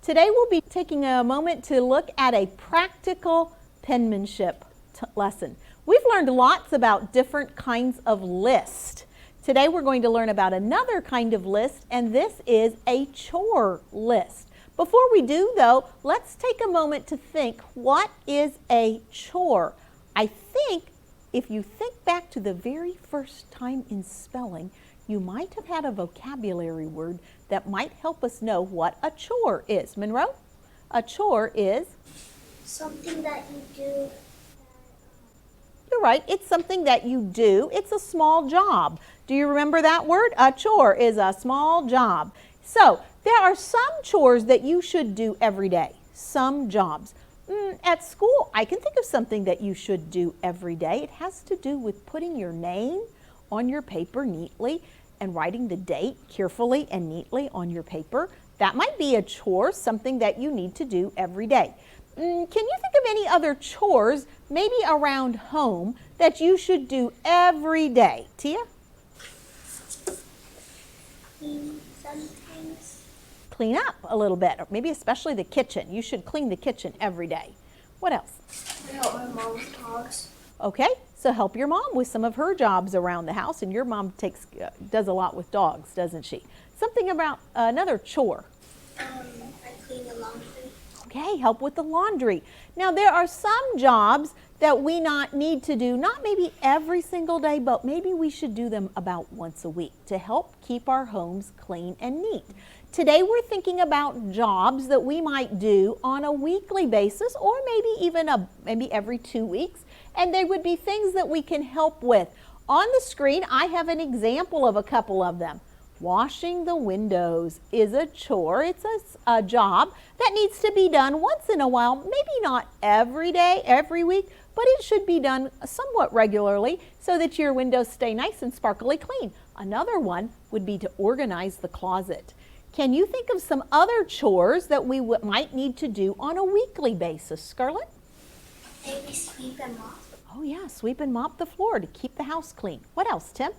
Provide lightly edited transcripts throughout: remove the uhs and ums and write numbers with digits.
Today we'll be taking a moment to look at a practical penmanship lesson. We've learned lots about different kinds of lists. Today we're going to learn about another kind of list, and this is a chore list. Before we do though, let's take a moment to think, what is a chore? I think if you think back to the very first time in spelling, you might have had a vocabulary word that might help us know what a chore is. Monroe? A chore is? Something that you do. You're right, it's something that you do. It's a small job. Do you remember that word? A chore is a small job. So, there are some chores that you should do every day. Some jobs. At school, I can think of something that you should do every day. It has to do with putting your name on your paper neatly and writing the date carefully and neatly on your paper. That might be a chore, something that you need to do every day. Can you think of any other chores, maybe around home, that you should do every day? Tia? Sometimes. Clean up a little bit, or maybe especially the kitchen. You should clean the kitchen every day. What else? Help my mom with dogs. Okay, so help your mom with some of her jobs around the house, and your mom does a lot with dogs, doesn't she? Something about another chore. I clean the laundry. Okay, help with the laundry. Now there are some jobs that we not need to do, not maybe every single day, but maybe we should do them about once a week to help keep our homes clean and neat. Today we're thinking about jobs that we might do on a weekly basis, or maybe even maybe every 2 weeks, and they would be things that we can help with. On the screen I have an example of a couple of them. Washing the windows is a chore. It's a job that needs to be done once in a while, maybe not every day, every week, but it should be done somewhat regularly so that your windows stay nice and sparkly clean. Another one would be to organize the closet. Can you think of some other chores that we might need to do on a weekly basis, Scarlett? Maybe sweep and mop. Oh yeah, sweep and mop the floor to keep the house clean. What else, Tim?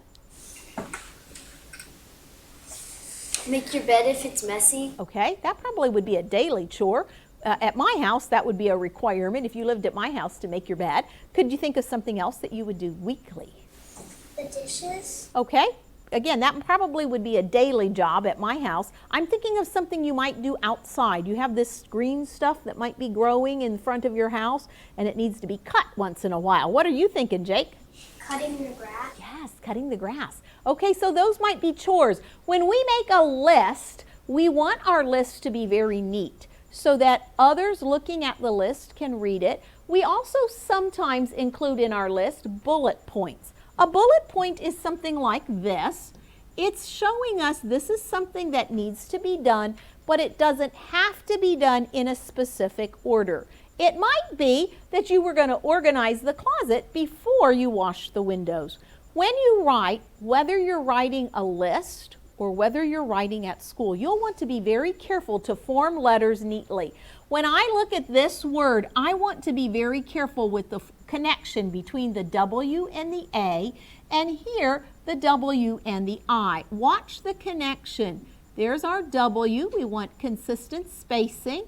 Make your bed if it's messy. Okay, that probably would be a daily chore. At my house, that would be a requirement if you lived at my house to make your bed. Could you think of something else that you would do weekly? The dishes. Okay, again, that probably would be a daily job at my house. I'm thinking of something you might do outside. You have this green stuff that might be growing in front of your house, and it needs to be cut once in a while. What are you thinking, Jake? Cutting the grass. Yes, cutting the grass. Okay, so those might be chores. When we make a list, we want our list to be very neat so that others looking at the list can read it. We also sometimes include in our list bullet points. A bullet point is something like this. It's showing us this is something that needs to be done, but it doesn't have to be done in a specific order. It might be that you were going to organize the closet before you wash the windows. When you write, whether you're writing a list or whether you're writing at school, you'll want to be very careful to form letters neatly. When I look at this word, I want to be very careful with the connection between the W and the A, and here the W and the I. Watch the connection. There's our W. We want consistent spacing.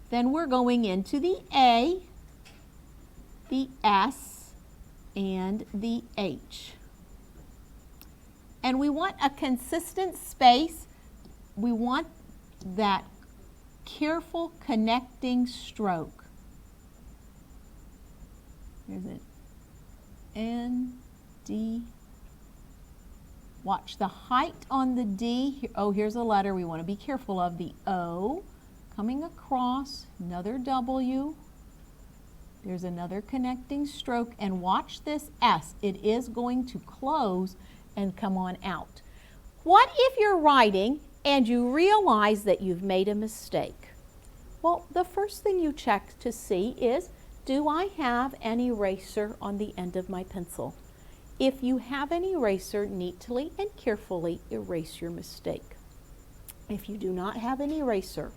Then we're going into the A, the S, and the H. And we want a consistent space. We want that careful connecting stroke. Here's it. N, D. Watch the height on the D. Oh, here's a letter we want to be careful of. The O coming across, another W. There's another connecting stroke. And watch this S. It is going to close and come on out. What if you're writing and you realize that you've made a mistake? Well, the first thing you check to see is, do I have an eraser on the end of my pencil? If you have an eraser, neatly and carefully erase your mistake. If you do not have an eraser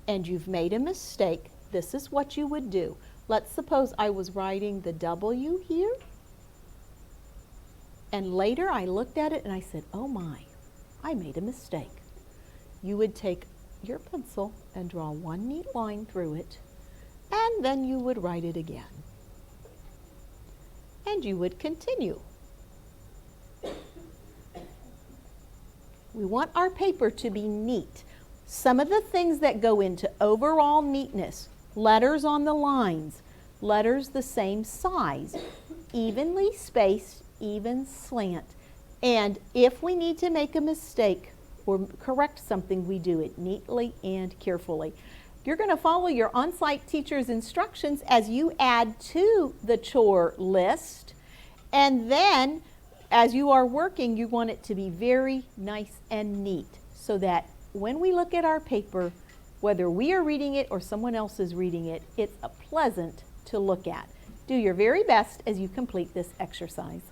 and you've made a mistake, this is what you would do. Let's suppose I was writing the W here, and later I looked at it and I said, oh my, I made a mistake. You would take your pencil and draw one neat line through it, and then you would write it again. And you would continue. We want our paper to be neat. Some of the things that go into overall neatness: letters on the lines, letters the same size, evenly spaced, even slant. And if we need to make a mistake or correct something, we do it neatly and carefully. You're going to follow your on-site teacher's instructions as you add to the chore list. And then as you are working, you want it to be very nice and neat so that when we look at our paper, whether we are reading it or someone else is reading it, it's pleasant to look at. Do your very best as you complete this exercise.